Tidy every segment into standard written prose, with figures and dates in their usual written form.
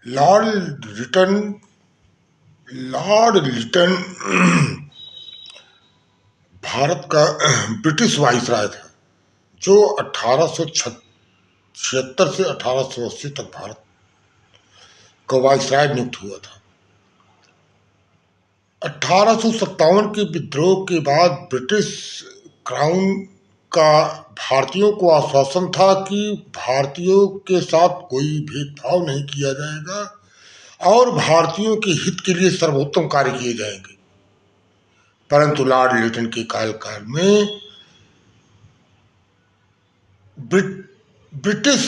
Lord Liton Lord Liton Bharat का British viceroy था, जो 1876 से 1880 तक भारत का वाइसराय नियुक्त हुआ था। 1857 के विद्रोह के बाद ब्रिटिश क्राउन का भारतीयों को आश्वासन था कि भारतीयों के साथ कोई भेदभाव नहीं किया जाएगा और भारतीयों के हित के लिए सर्वोत्तम कार्य किए जाएंगे। परंतु लॉर्ड लिटन के कार्यकाल में ब्रिटिश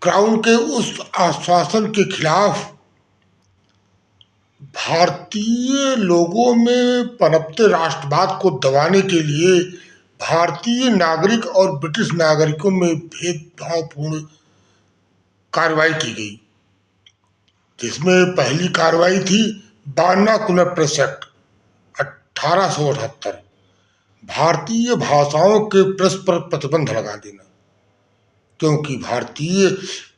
क्राउन के उस आश्वासन के खिलाफ भारतीय लोगों में पनपते राष्ट्रवाद को दबाने के लिए भारतीय नागरिक और ब्रिटिश नागरिकों में भेदभावपूर्ण कार्रवाई की गई, जिसमें पहली कार्रवाई थी वर्नाकुलर प्रेस एक्ट 1878। भारतीय भाषाओं के प्रेस पर प्रतिबंध लगा देना, क्योंकि भारतीय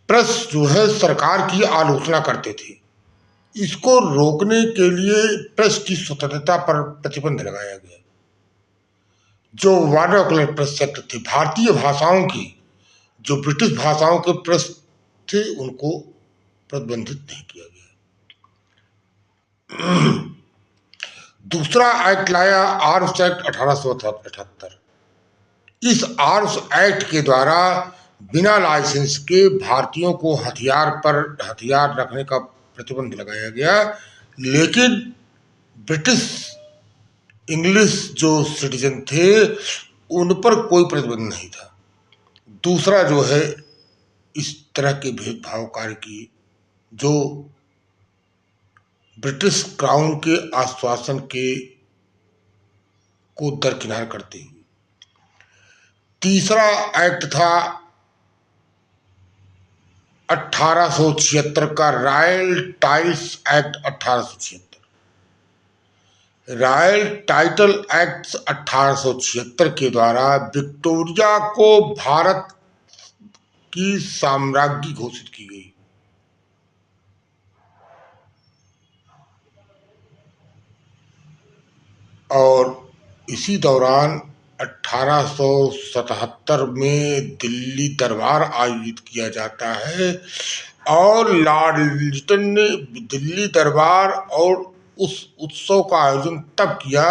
प्रेस जो है सरकार की आलोचना करते थे। इसको रोकने के लिए प्रेस की स्वतंत्रता पर प्रतिबंध लगाया गया। जो वर्नाकुलर प्रेस एक्ट थे, भारतीय भाषाओं की, जो ब्रिटिश भाषाओं के प्रेस थे, उनको प्रतिबंधित नहीं किया गया। दूसरा एक्ट लाया आर्म्स एक्ट 1878। इस आर्म्स एक्ट के द्वारा बिना लाइसेंस के भारतीयों को हथियार रखने का प्रतिबंध लगाया गया, लेकिन ब्रिटिश इंग्लिश जो सिटीजन थे उन पर कोई प्रतिबंध नहीं था। दूसरा जो है इस तरह के भेदभाव कार्य की जो ब्रिटिश क्राउन के आश्वासन के को दरकिनार करते हुए। तीसरा एक्ट था 1876 का royal tiles act 1876। Royal title act 1876 के द्वारा विक्टोरिया को भारत की साम्राज्ञी घोषित की गई। और इसी दौरान 1877 में दिल्ली दरबार आयोजित किया जाता है और लॉर्ड लिटन ने दिल्ली दरबार और उस उत्सव का आयोजन तब किया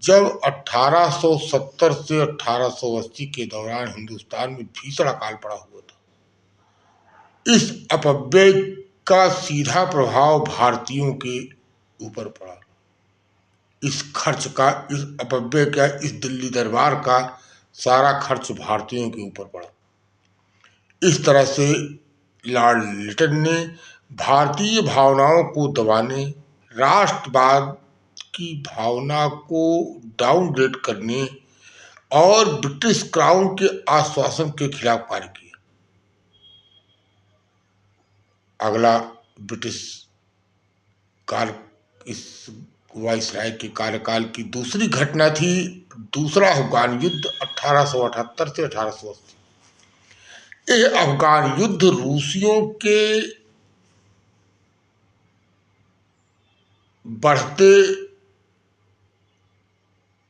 जब 1870 से 1880 के दौरान हिंदुस्तान में भीषण अकाल पड़ा हुआ था। इस अपव्यय का सीधा प्रभाव भारतीयों के ऊपर पड़ा। इस अपव्यय का, इस दिल्ली दरबार का सारा खर्च भारतीयों के ऊपर पड़ा। इस तरह से लॉर्ड लिटन ने भारतीय भावनाओं को दबाने, राष्ट्रवाद की भावना को डाउनग्रेड करने और ब्रिटिश क्राउन के आश्वासन के खिलाफ कार्य किया। अगला ब्रिटिश इस वाइसराय के कार्यकाल की दूसरी घटना थी दूसरा अफगान युद्ध 1878 से 1880। यह अफगान युद्ध रूसियों के बढ़ते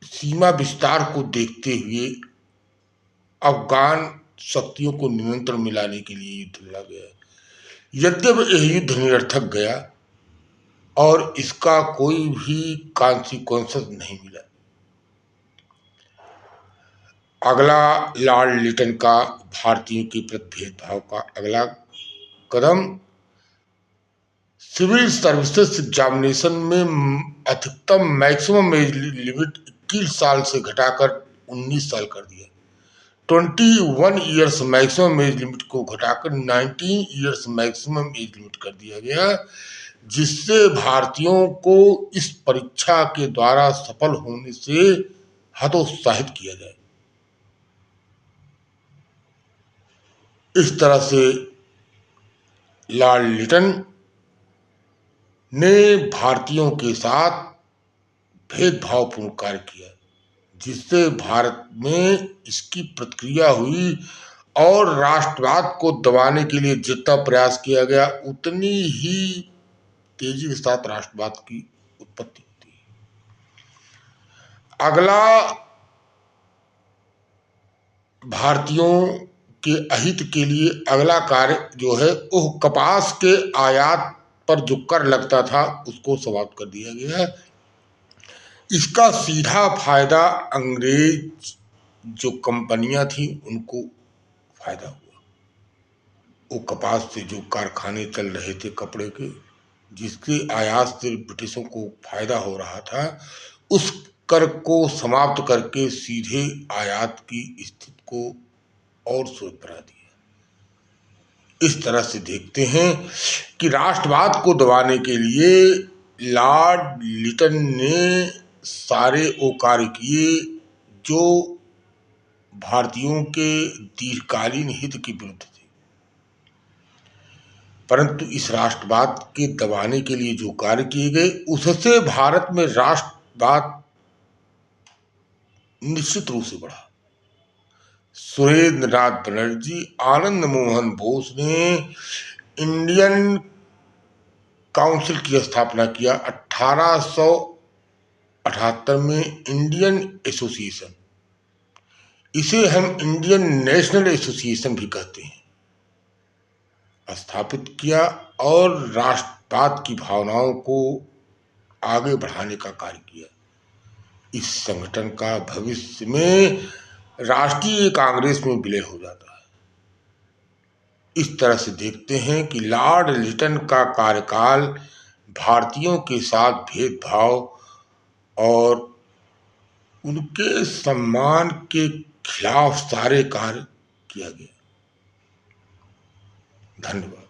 सीमा विस्तार को देखते हुए अफगान शक्तियों को नियंत्रण में लाने के लिए युद्ध लड़ा गया। यद्यपि यह युद्ध निरर्थक गया और इसका कोई भी कॉन्सिक्वेंसेस नहीं मिला। अगला लॉर्ड लिटन का भारतीयों के प्रति भेदभाव का अगला कदम सिविल सर्विसेज एग्जामिनेशन में अधिकतम मैक्सिमम एज लिमिट 21 साल से घटाकर 19 साल कर दिया। 21 ईयर्स मैक्सिमम एज लिमिट को घटाकर 19 ईयर्स मैक्सिमम एज लिमिट कर दिया गया, जिससे भारतीयों को इस परीक्षा के द्वारा सफल होने से हतोत्साहित किया जाए। इस तरह से लॉर्ड लिटन ने भारतीयों के साथ भेदभावपूर्ण कार्य किया, जिससे भारत में इसकी प्रतिक्रिया हुई और राष्ट्रवाद को दबाने के लिए जितना प्रयास किया गया उतनी ही तेजी के साथ राष्ट्रवाद की उत्पत्ति होती है। अगला भारतीयों के अहित के लिए अगला कार्य जो है वो कपास के आयात पर जो कर लगता था उसको समाप्त कर दिया गया है। इसका सीधा फायदा अंग्रेज जो कंपनियां थी उनको फायदा हुआ। वो कपास से जो कारखाने चल रहे थे कपड़े के, जिसके आयात से ब्रिटिशों को फायदा हो रहा था, उस कर को समाप्त करके सीधे आयात की स्थिति को और सुदृढ़ बना दिया। इस तरह से देखते हैं कि राष्ट्रवाद को दबाने के लिए लॉर्ड लिटन ने सारे वो कार्य किए जो भारतीयों के दीर्घकालीन हित के विरुद्ध थे। परंतु इस राष्ट्रवाद के दबाने के लिए जो कार्य किए गए उससे भारत में राष्ट्रवाद निश्चित रूप से बढ़ा। सुरेंद्र नाथ बनर्जी, आनंद मोहन बोस ने इंडियन काउंसिल की स्थापना किया 1878 में। इंडियन एसोसिएशन, इसे हम इंडियन नेशनल एसोसिएशन भी कहते हैं, स्थापित किया और राष्ट्रवाद की भावनाओं को आगे बढ़ाने का कार्य किया। इस संगठन का भविष्य में राष्ट्रीय कांग्रेस में विलय हो जाता है। इस तरह से देखते हैं कि लॉर्ड लिटन का कार्यकाल भारतीयों के साथ भेदभाव और उनके सम्मान के खिलाफ सारे कार्य किया गया। धन्यवाद।